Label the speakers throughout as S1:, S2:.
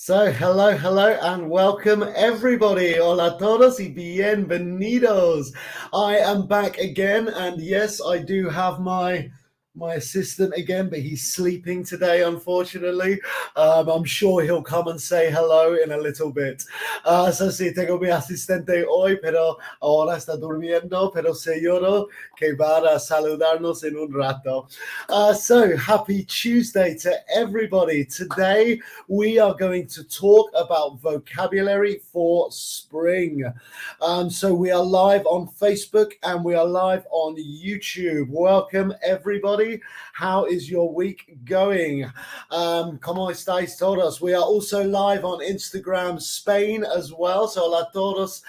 S1: Hello, and welcome everybody. Hola a todos y bienvenidos. I am back again, and yes, I do have my assistant again, but he's sleeping today, unfortunately. I'm sure he'll come and say hello in a little bit. Sí, tengo mi asistente hoy, pero ahora está durmiendo, pero seguro que va a saludarnos en un rato. So happy Tuesday to everybody. Today we are going to talk about vocabulary for spring. So we are live on Facebook and we are live on YouTube. Welcome everybody. How is your week going? ¿Cómo estáis todos? We are also live on Instagram Spain as well. So hola a todos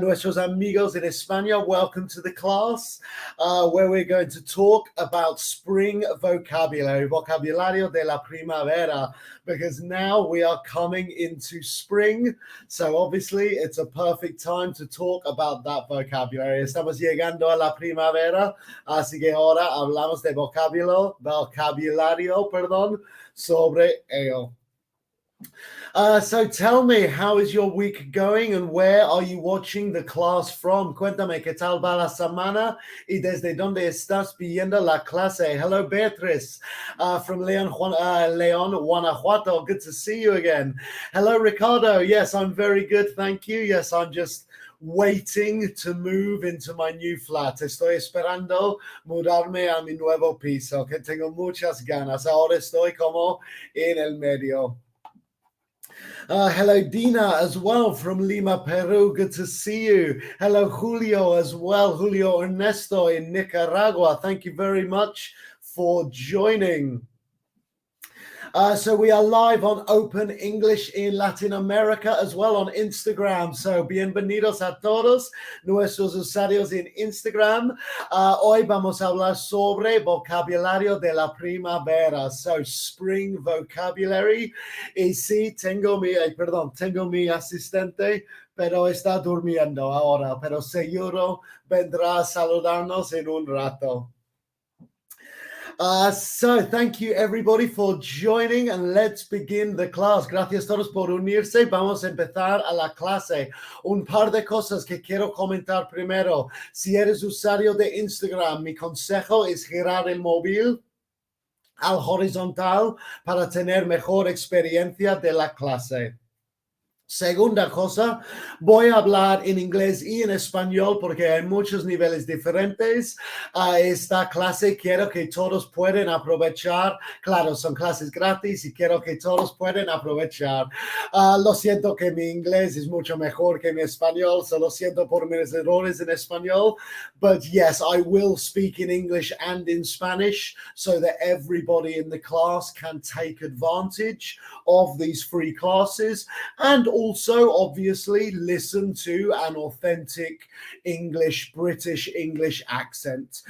S1: nuestros amigos in España. Welcome to the class where we're going to talk about spring vocabulary, vocabulario de la primavera, because now we are coming into spring. So obviously it's a perfect time to talk about that vocabulary. Estamos llegando a la primavera, así que ahora hablamos de vocabulario, sobre ello. So tell me, how is your week going and where are you watching the class from? Cuéntame qué tal va la semana y desde dónde estás viendo la clase. Hello, Beatriz from León, Guanajuato. Good to see you again. Hello, Ricardo. Yes, I'm very good. Thank you. Yes, I'm just waiting to move into my new flat. Estoy esperando mudarme a mi nuevo piso, que tengo muchas ganas. Ahora estoy como en el medio. Hello, Dina, as well from Lima, Peru. Good to see you. Hello, Julio, as well. Julio Ernesto in Nicaragua. Thank you very much for joining. So we are live on Open English in Latin America as well on Instagram. So bienvenidos a todos nuestros usuarios en Instagram. Hoy vamos a hablar sobre vocabulario de la primavera. So spring vocabulary. Y sí, tengo mi asistente, pero está durmiendo ahora, pero seguro vendrá a saludarnos en un rato. So thank you everybody for joining and let's begin the class. Gracias todos por unirse. Vamos a empezar a la clase. Un par de cosas que quiero comentar primero. Si eres usuario de Instagram, mi consejo es girar el móvil al horizontal para tener mejor experiencia de la clase. Segunda cosa, voy a hablar en inglés y en español porque hay muchos niveles diferentes a esta clase. Quiero que todos puedan aprovechar. Claro, son clases gratis y quiero que todos puedan aprovechar. Lo siento que mi inglés es mucho mejor que mi español, so lo siento por mis errores en español. But yes, I will speak in English and in Spanish so that everybody in the class can take advantage of these free classes and also obviously listen to an authentic British English accent.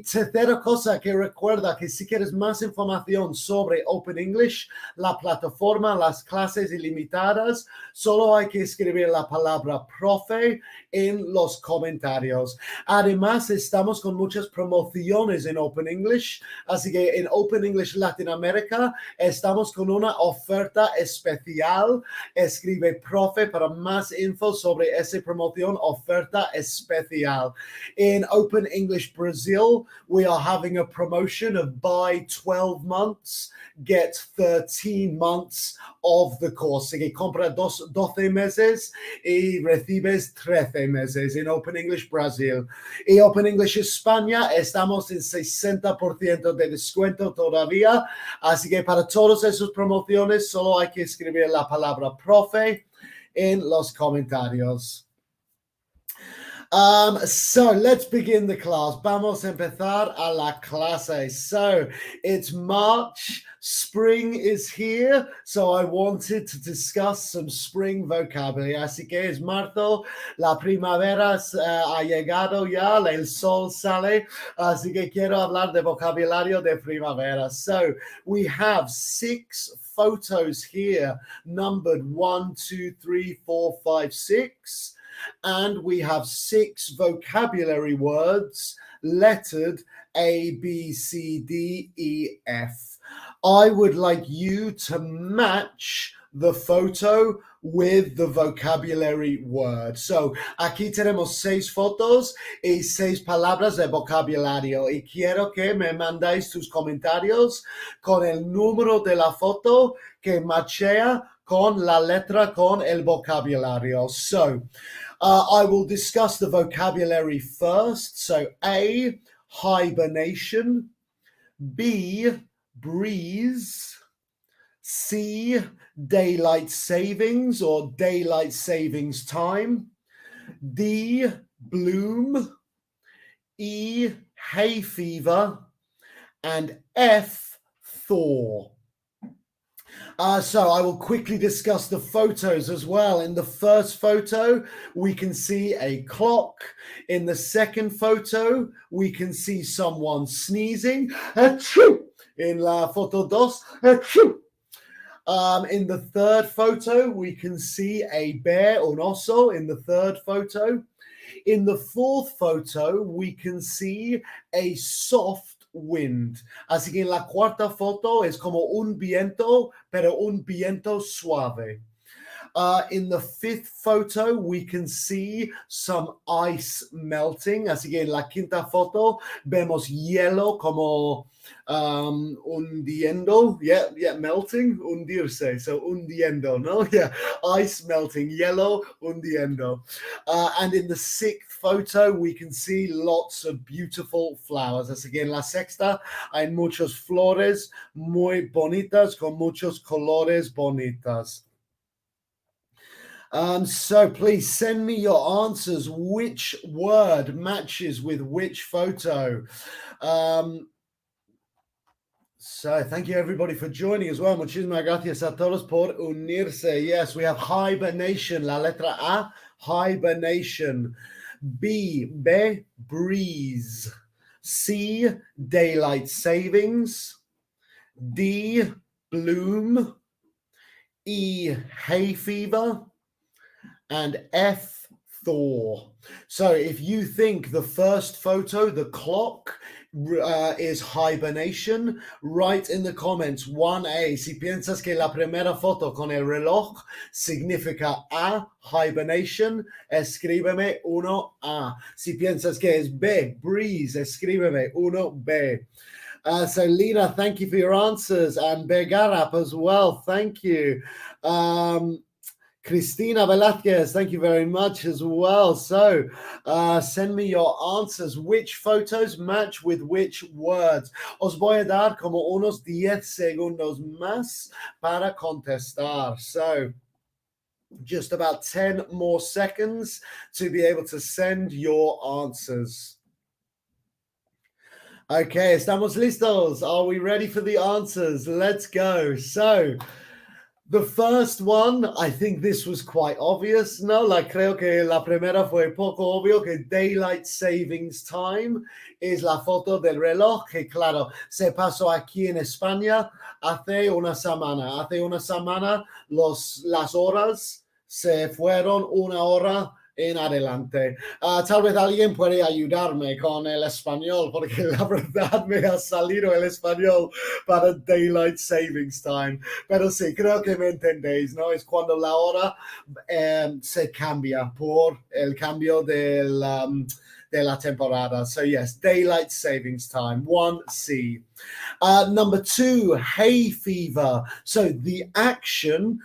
S1: Tercera cosa que recuerda que si quieres más información sobre Open English, la plataforma, las clases ilimitadas, solo hay que escribir la palabra profe en los comentarios. Además, estamos con muchas promociones en Open English, así que en Open English Latinoamérica estamos con una oferta especial. Escribe profe para más info sobre esa promoción, oferta especial. In Open English Brazil, we are having a promotion of buy 12 months, get 13 months of the course. Así que compra 12 meses y recibes 13 meses en Open English Brazil. Y Open English España, estamos en 60% de descuento todavía. Así que para todas esas promociones, solo hay que escribir la palabra profe en los comentarios. So let's begin the class. Vamos a empezar a la clase. So it's March, spring is here. So I wanted to discuss some spring vocabulary. Así que es marzo, la primavera ha llegado ya, el sol sale. Así que quiero hablar de vocabulario de primavera. So we have 6 photos here, numbered 1, 2, 3, 4, 5, 6. And we have 6 vocabulary words lettered A, B, C, D, E, F. I would like you to match the photo with the vocabulary word. So aquí tenemos 6 fotos y 6 palabras de vocabulario y quiero que me mandáis tus comentarios con el número de la foto que machea con la letra con el vocabulario. So I will discuss the vocabulary first. So A, hibernation. B, breeze. C, daylight savings or daylight savings time. D, bloom. E, hay fever. And F, thaw. So I will quickly discuss the photos as well. In the first photo, we can see a clock. In the second photo, we can see someone sneezing. In la foto dos. In the third photo, we can see a bear, un oso, in the third photo. In the fourth photo, we can see a soft wind. Así que en la cuarta foto es como un viento, pero un viento suave. In the fifth photo, we can see some ice melting. Así que en la quinta foto vemos hielo como hundiendo. Yeah, melting, hundirse. So hundiendo, no? Yeah, ice melting, hielo hundiendo. And in the sixth photo, we can see lots of beautiful flowers. Así que en la sexta hay muchas flores muy bonitas con muchos colores bonitas. So please send me your answers. Which word matches with which photo? So thank you everybody for joining as well. Muchísimas gracias a todos por unirse. Yes, we have hibernation. La letra A, hibernation. B, breeze. C, daylight savings. D, bloom. E, hay fever. And F, thaw. So if you think the first photo, the clock, is hibernation, write in the comments 1A. Si piensas que la primera foto con el reloj significa A, hibernation, escríbeme 1A. Si piensas que es B, breeze, escríbeme 1B. So Lina, thank you for your answers, and Begarap as well. Thank you. Cristina Velázquez, thank you very much as well. So send me your answers. Which photos match with which words? Os voy a dar como unos 10 segundos más para contestar. So just about 10 more seconds to be able to send your answers. Okay, estamos listos. Are we ready for the answers? Let's go. So the first one, I think this was quite obvious, ¿no? Creo que la primera fue poco obvio, que daylight savings time es la foto del reloj, que claro, se pasó aquí en España hace una semana. Hace una semana las horas se fueron 1 hora en adelante. Tal vez alguien puede ayudarme con el español, porque la verdad me ha salido el español para daylight savings time. Pero sí, creo que me entendéis, ¿no? Es cuando la hora se cambia por el cambio de la temporada. So yes, daylight savings time, 1C. Number 2, hay fever. So the action,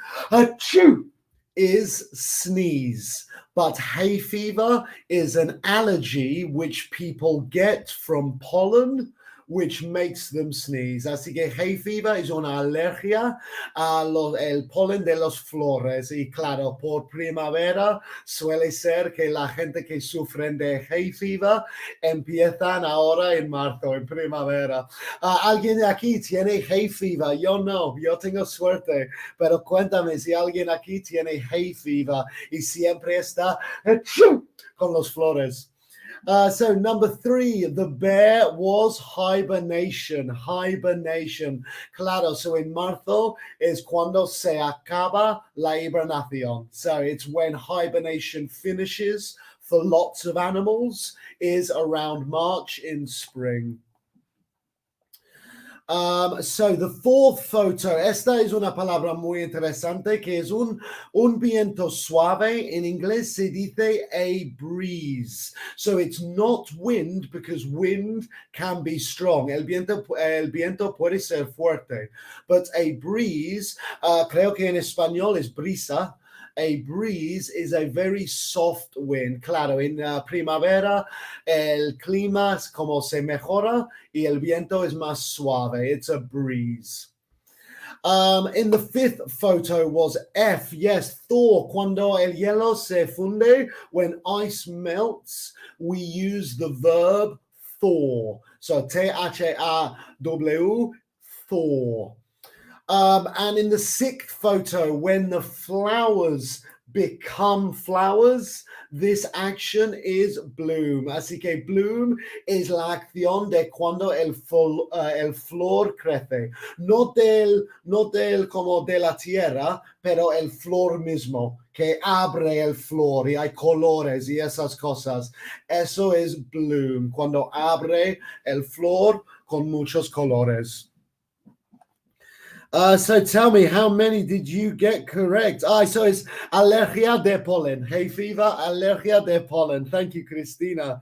S1: is sneeze. But hay fever is an allergy which people get from pollen, which makes them sneeze. Así que hay fever es una alergia el polen de las flores. Y claro, por primavera suele ser que la gente que sufren de hay fever empiezan ahora en marzo, en primavera. ¿Alguien de aquí tiene hay fever? Yo no, yo tengo suerte. Pero cuéntame si alguien aquí tiene hay fever y siempre está con las flores. So number 3, the bear was hibernation. Hibernation. Claro, so in marzo es cuando se acaba la hibernación. So it's when hibernation finishes for lots of animals, is around March in spring. So the fourth photo, esta es una palabra muy interesante que es un viento suave. In inglés se dice a breeze. So it's not wind because wind can be strong. El viento puede ser fuerte, but a breeze, creo que en español es brisa. A breeze is a very soft wind. Claro, en primavera el clima es como se mejora y el viento es más suave. It's a breeze. In the fifth photo was F. Yes, thaw. Cuando el hielo se funde, when ice melts, we use the verb thaw. So T-H-A-W, thaw. And in the sixth photo, when the flowers become flowers, this action is bloom. Así que bloom es la acción de cuando el flor crece. No del como de la tierra, pero el flor mismo, que abre el flor y hay colores y esas cosas. Eso es bloom, cuando abre el flor con muchos colores. So tell me, how many did you get correct? So it's alergia de polen. Hay fever, alergia de polen. Thank you, Christina.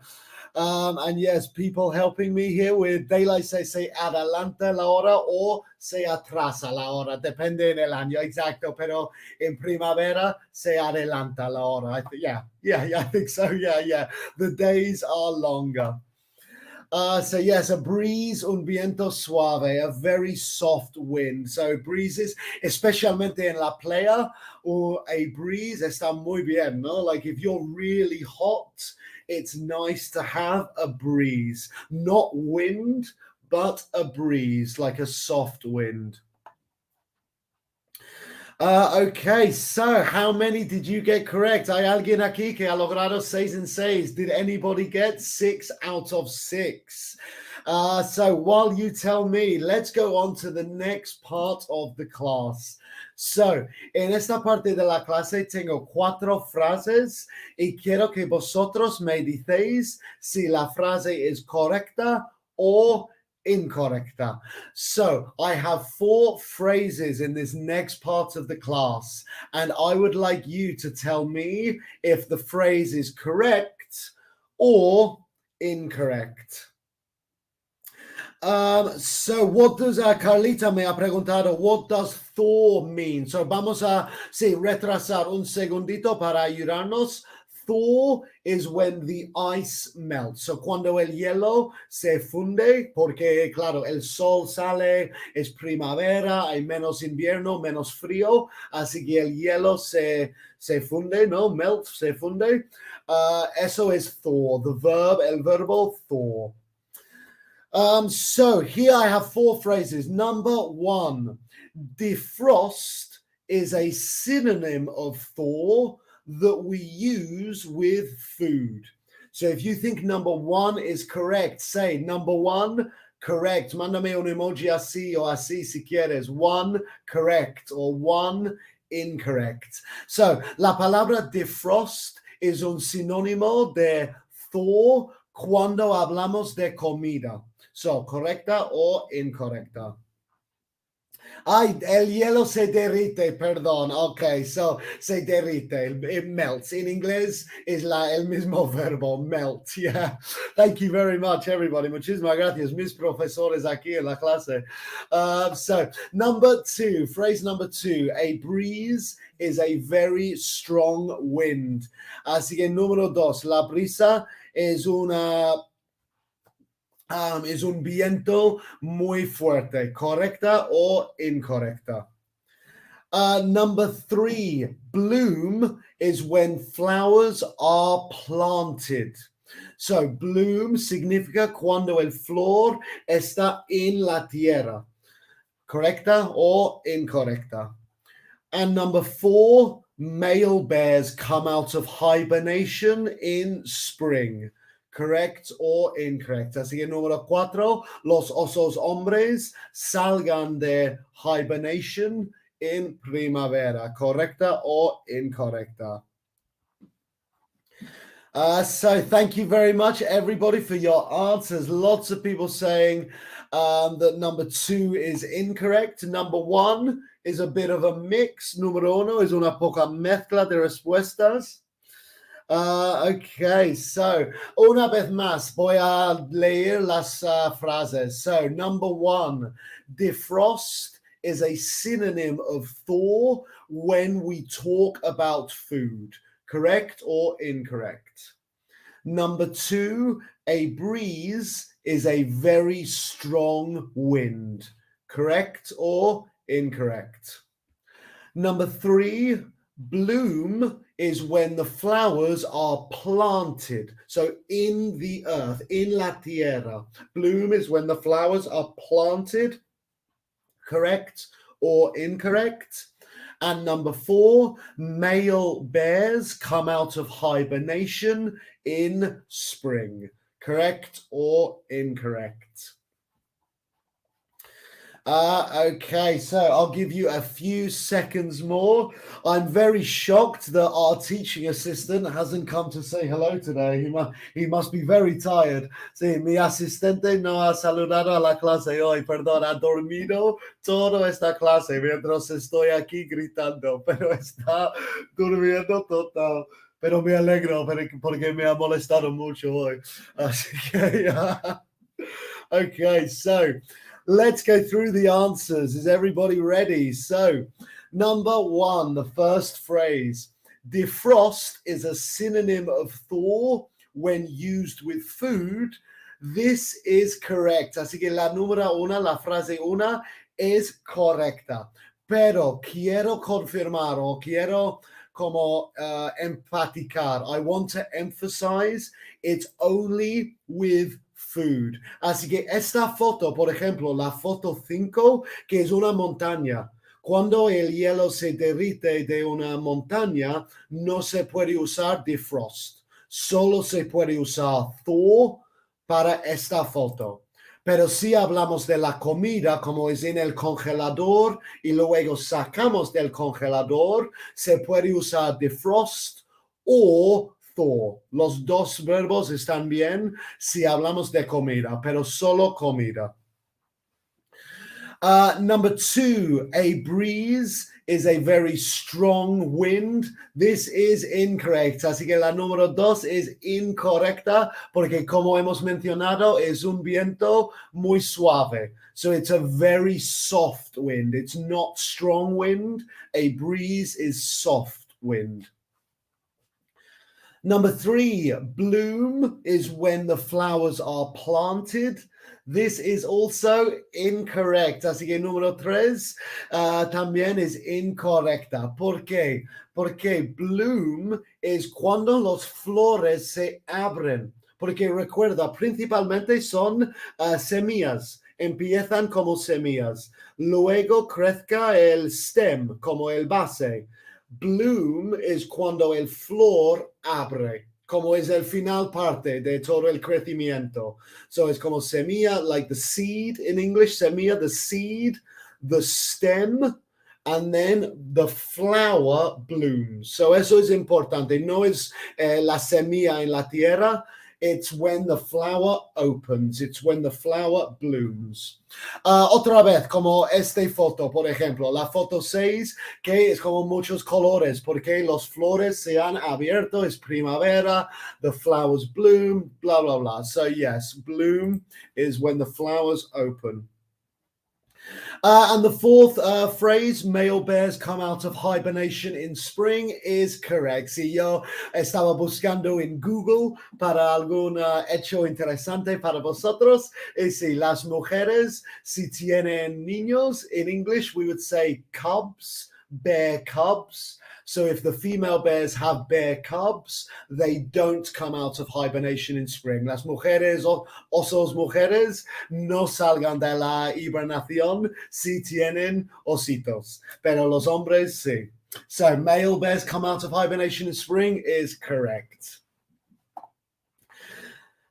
S1: And yes, people helping me here with daylight se adelanta la hora o se atrasa la hora, depende del año, exacto, pero en primavera se adelanta la hora. Yeah, I think so, yeah. The days are longer. So yes, a breeze, un viento suave, a very soft wind. So breezes, especialmente en la playa, or a breeze está muy bien, no? Like if you're really hot, it's nice to have a breeze, not wind, but a breeze, like a soft wind. Okay, so how many did you get correct? Hay alguien aquí que ha logrado 6 en 6. Did anybody get 6 out of 6? So while you tell me, let's go on to the next part of the class. So, en esta parte de la clase tengo 4 frases y quiero que vosotros me digáis si la frase es correcta o incorrecta. So I have 4 phrases in this next part of the class, and I would like you to tell me if the phrase is correct or incorrect. So what does Carlita me ha preguntado, what does thaw mean? So vamos a retrasar un segundito para ayudarnos. Thaw is when the ice melts. So cuando el hielo se funde, porque claro, el sol sale, es primavera, hay menos invierno, menos frío, así que el hielo se funde, ¿no? Melt, se funde. Eso es thaw, el verbo thaw. So here I have 4 phrases. Number 1, defrost is a synonym of thaw that we use with food. So if you think number 1 is correct, say number 1 correct. Mándame un emoji así o así si quieres. 1 correct or 1 incorrect. So la palabra defrost es un sinónimo de thaw cuando hablamos de comida. So correcta o incorrecta. Ay, el hielo se derrite, perdón. Okay, so se derrite, it melts. In inglés es el mismo verbo, melt. Yeah. Thank you very much, everybody. Muchísimas gracias, mis profesores aquí en la clase. So number 2, phrase number 2, a breeze is a very strong wind. Así que número 2, la brisa es un viento muy fuerte, correcta o incorrecta. Number 3, bloom is when flowers are planted. So bloom significa cuando el flor está en la tierra, correcta o incorrecta. And number 4, male bears come out of hibernation in spring. Correct or incorrect. Así que número 4, los osos hombres salgan de hibernation en primavera. Correcta o incorrecta. So thank you very much, everybody, for your answers. Lots of people saying that number 2 is incorrect. Number 1 is a bit of a mix. Número 1 es una poca mezcla de respuestas. Okay, so una vez más voy a leer las frases. So number 1, defrost is a synonym of thaw when we talk about food. Correct or incorrect? Number 2, a breeze is a very strong wind. Correct or incorrect? Number 3, bloom is when the flowers are planted. So in the earth, in la tierra. Bloom is when the flowers are planted. Correct or incorrect? And number 4, male bears come out of hibernation in spring. Correct or incorrect? Okay, so I'll give you a few seconds more. I'm very shocked that our teaching assistant hasn't come to say hello today. He must be very tired. Sí, mi asistente no ha saludado a la clase hoy, perdón, ha dormido toda esta clase mientras estoy aquí gritando, pero está durmiendo total. Pero me alegro porque me ha molestado mucho hoy. Así que, yeah. Okay, so let's go through the answers. Is everybody ready? So, number 1, the first phrase. Defrost is a synonym of thaw when used with food. This is correct. Así que la número 1, la frase 1, es correcta. Pero quiero confirmar o quiero como empaticar. I want to emphasize it's only with food. Así que esta foto, por ejemplo, la foto 5, que es una montaña. Cuando el hielo se derrite de una montaña, no se puede usar defrost. Solo se puede usar thaw para esta foto. Pero si hablamos de la comida, como es en el congelador y luego sacamos del congelador, se puede usar defrost o thaw. Los dos verbos están bien si hablamos de comida, pero solo comida. Number 2, a breeze is a very strong wind. This is incorrect. Así que la número 2 es incorrecta porque como hemos mencionado es un viento muy suave. So it's a very soft wind. It's not strong wind. A breeze is soft wind. Number 3, bloom is when the flowers are planted. This is also incorrect. Así que número 3 también es incorrecta. ¿Por qué? Porque bloom es cuando las flores se abren. Porque recuerda, principalmente son semillas. Empiezan como semillas. Luego crezca el stem, como el base. Bloom es cuando el flor abre, como es el final parte de todo el crecimiento. So es como semilla, like the seed in English, semilla, the seed, the stem, and then the flower blooms. So eso es importante. No es la semilla en la tierra. It's when the flower opens. It's when the flower blooms. Otra vez, como esta foto, por ejemplo, la foto 6, que es como muchos colores, porque los flores se han abierto, es primavera, the flowers bloom, blah, blah, blah. So yes, bloom is when the flowers open. And the fourth phrase, male bears come out of hibernation in spring, is correct. Si yo estaba buscando en Google para algún hecho interesante para vosotros, y si las mujeres, si tienen niños, in English we would say cubs, bear cubs. So if the female bears have bear cubs, they don't come out of hibernation in spring. Las mujeres, osos mujeres, no salgan de la hibernación si tienen ositos. Pero los hombres, sí. So male bears come out of hibernation in spring is correct.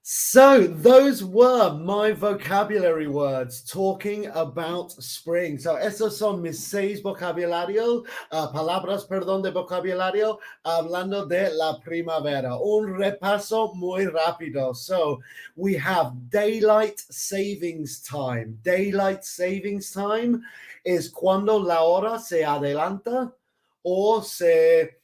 S1: So those were my vocabulary words talking about spring. So esos son mis 6 vocabulario, palabras, perdón, de vocabulario hablando de la primavera. Un repaso muy rápido. So we have daylight savings time. Daylight savings time es cuando la hora se adelanta o se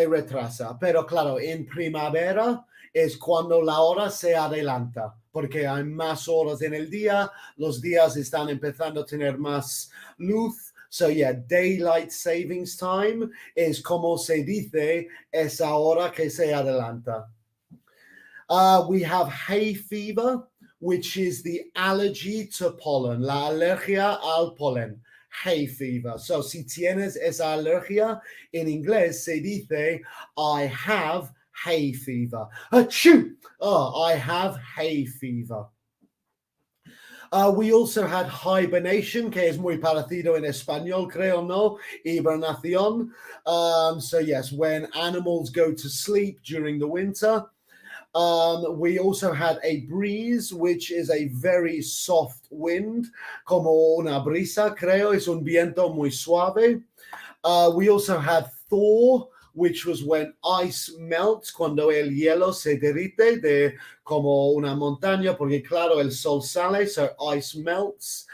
S1: retrasa. Pero claro, en primavera es cuando la hora se adelanta, porque hay más horas en el día, los días están empezando a tener más luz. So yeah, daylight savings time es como se dice esa hora que se adelanta. We have hay fever, which is the allergy to pollen, la alergia al polen. Hay fever. So si tienes esa alergia, en inglés se dice I have hay fever. Achoo! Oh, I have hay fever. We also had hibernation, que es muy parecido en español, creo, ¿no? Hibernación. So yes, when animals go to sleep during the winter. We also had a breeze, which is a very soft wind, como una brisa, creo, es un viento muy suave. We also had thaw, which was when ice melts, cuando el hielo se derrite de como una montaña, porque claro, el sol sale, so ice melts,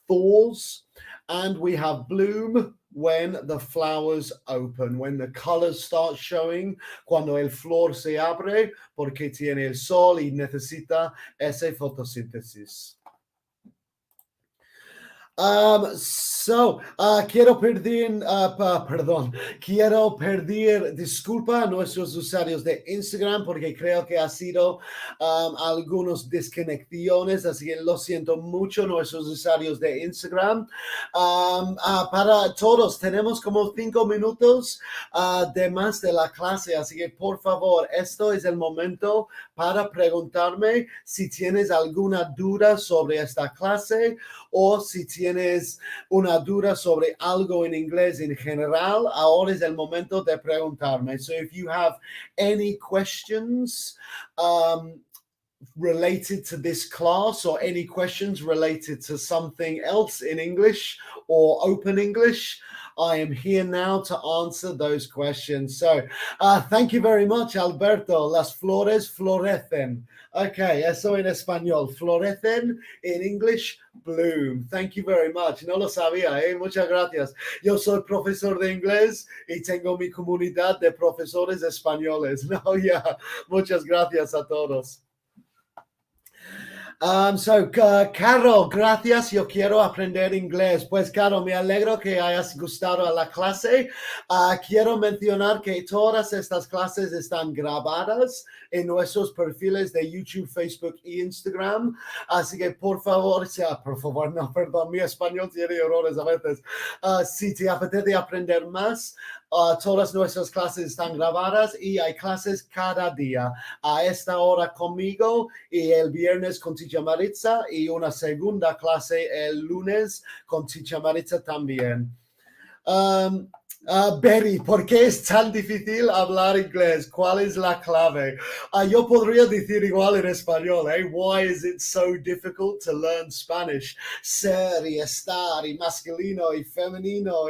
S1: thaws. And we have bloom, when the flowers open, when the colors start showing, cuando el flor se abre, porque tiene el sol y necesita esa fotosíntesis. Quiero pedir disculpa a nuestros usuarios de Instagram porque creo que ha sido algunas desconexiones, así que lo siento mucho nuestros usuarios de Instagram. Para todos, tenemos como 5 minutos de más de la clase, así que por favor, esto es el momento para preguntarme si tienes alguna duda sobre esta clase o si tienes una duda sobre algo en inglés en general. Ahora es el momento de preguntarme. So if you have any questions related to this class or any questions related to something else in English or open English, I am here now to answer those questions. So thank you very much, Alberto. Las flores florecen. Okay, eso en español. Florecen, in English, bloom. Thank you very much. No lo sabía, ¿eh? Muchas gracias. Yo soy profesor de inglés y tengo mi comunidad de profesores españoles. No, yeah. Muchas gracias a todos. Caro, gracias. Yo quiero aprender inglés. Pues, Caro, me alegro que hayas gustado a la clase. Quiero mencionar que todas estas clases están grabadas en nuestros perfiles de YouTube, Facebook e Instagram. Así que, por favor, no, perdón, mi español tiene errores a veces. Si te apetece aprender más, todas nuestras clases están grabadas y hay clases cada día a esta hora conmigo y el viernes con Teacher Maritza y una segunda clase el lunes con Teacher Maritza también. Betty, ¿por qué es tan difícil hablar inglés? ¿Cuál es la clave? Yo podría decir igual en español, ¿eh? Why is it so difficult to learn Spanish? Ser y estar y masculino y femenino.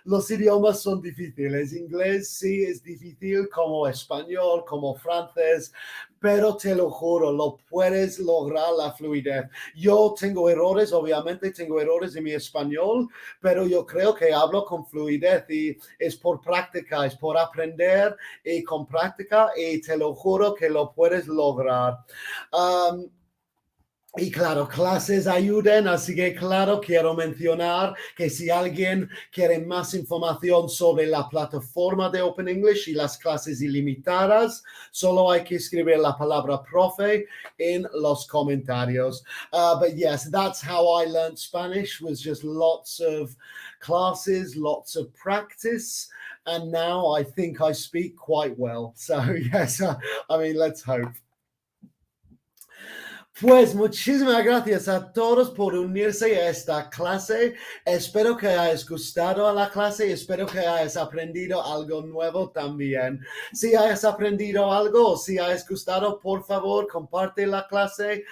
S1: Los idiomas son difíciles. Inglés sí es difícil como español, como francés. Pero te lo juro, lo puedes lograr la fluidez. Yo tengo errores, obviamente tengo errores en mi español, pero yo creo que hablo con fluidez y es por práctica, es por aprender y con práctica y te lo juro que lo puedes lograr. Y claro, clases ayuden, así que claro, quiero mencionar que si alguien quiere más información sobre la plataforma de Open English y las clases ilimitadas, solo hay que escribir la palabra profe en los comentarios. But yes, that's how I learned Spanish, was just lots of classes, lots of practice, and now I think I speak quite well. So yes, I mean, let's hope. Pues muchísimas gracias a todos por unirse a esta clase. Espero que hayas gustado a la clase y espero que hayas aprendido algo nuevo también. Si hayas aprendido algo o si hayas gustado, por favor, comparte la clase,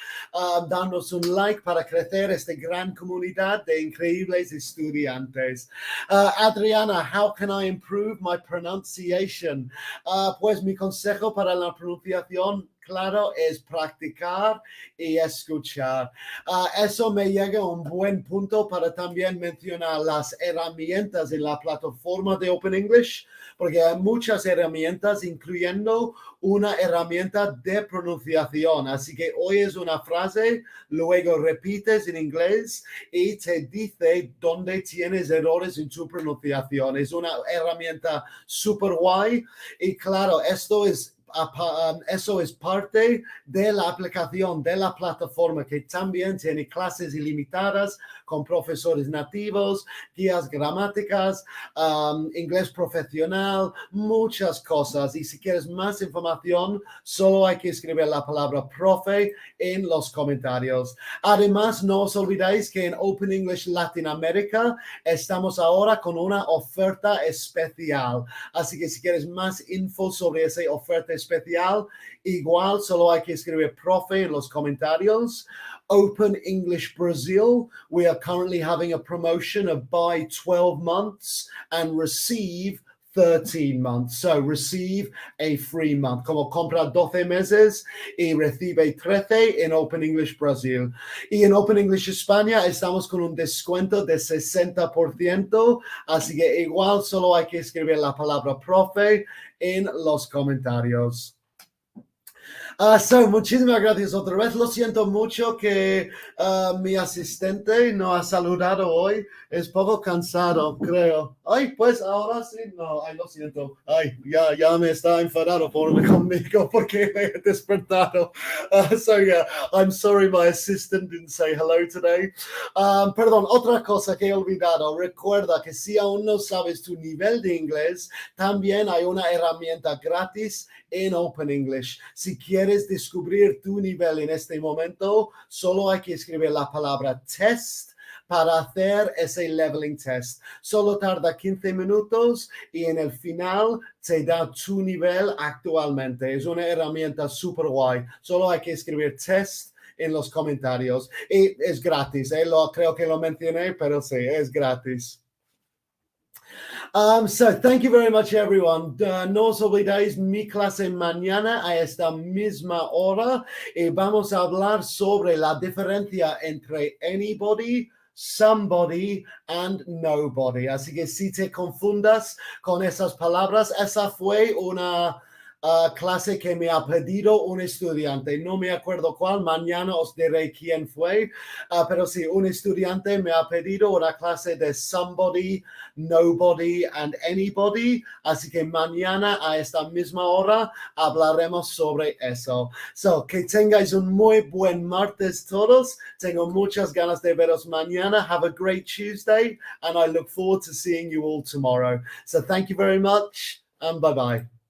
S1: danos un like para crecer esta gran comunidad de increíbles estudiantes. Adriana, how can I improve my pronunciation? Pues mi consejo para la pronunciación, claro, es practicar y escuchar. Eso me llega a un buen punto para también mencionar las herramientas en la plataforma de Open English, porque hay muchas herramientas, incluyendo una herramienta de pronunciación. Así que hoy es una frase, luego repites en inglés y te dice dónde tienes errores en tu pronunciación. Es una herramienta súper guay y claro, eso es parte de la aplicación de la plataforma que también tiene clases ilimitadas con profesores nativos, guías gramáticas, inglés profesional, muchas cosas. Y si quieres más información, solo hay que escribir la palabra profe en los comentarios. Además, no os olvidéis que en Open English Latinoamérica estamos ahora con una oferta especial. Así que si quieres más info sobre esa oferta especial, igual solo hay que escribir profe en los comentarios. Open English Brazil, we are currently having a promotion of buy 12 months and receive 13 months. So receive a free month. Como compra 12 meses y recibe 13 en Open English Brazil. Y en Open English España estamos con un descuento de 60%. Así que igual solo hay que escribir la palabra profe en los comentarios. Muchísimas gracias otra vez. Lo siento mucho que mi asistente no ha saludado hoy. Es poco cansado, creo. Ay, pues ahora sí. No, ay, lo siento. Ay, ya me está enfadado conmigo porque me he despertado. I'm sorry my assistant didn't say hello today. Perdón, otra cosa que he olvidado. Recuerda que si aún no sabes tu nivel de inglés, también hay una herramienta gratis en Open English. Si quieres descubrir tu nivel en este momento, solo hay que escribir la palabra test para hacer ese leveling test. Solo tarda 15 minutos y en el final te da tu nivel actualmente. Es una herramienta súper guay. Solo hay que escribir test en los comentarios y es gratis. Creo que lo mencioné, pero sí, es gratis. So thank you very much, everyone. No os olvidéis mi clase mañana a esta misma hora y vamos a hablar sobre la diferencia entre anybody, somebody and nobody. Así que si te confundas con esas palabras, esa fue una clase que me ha pedido un estudiante. No me acuerdo cuál, mañana os diré quién fue, pero sí, un estudiante me ha pedido una clase de somebody, nobody and anybody. Así que mañana a esta misma hora hablaremos sobre eso. Que tengáis un muy buen martes todos. Tengo muchas ganas de veros mañana. Have a great Tuesday and I look forward to seeing you all tomorrow. So thank you very much and bye-bye.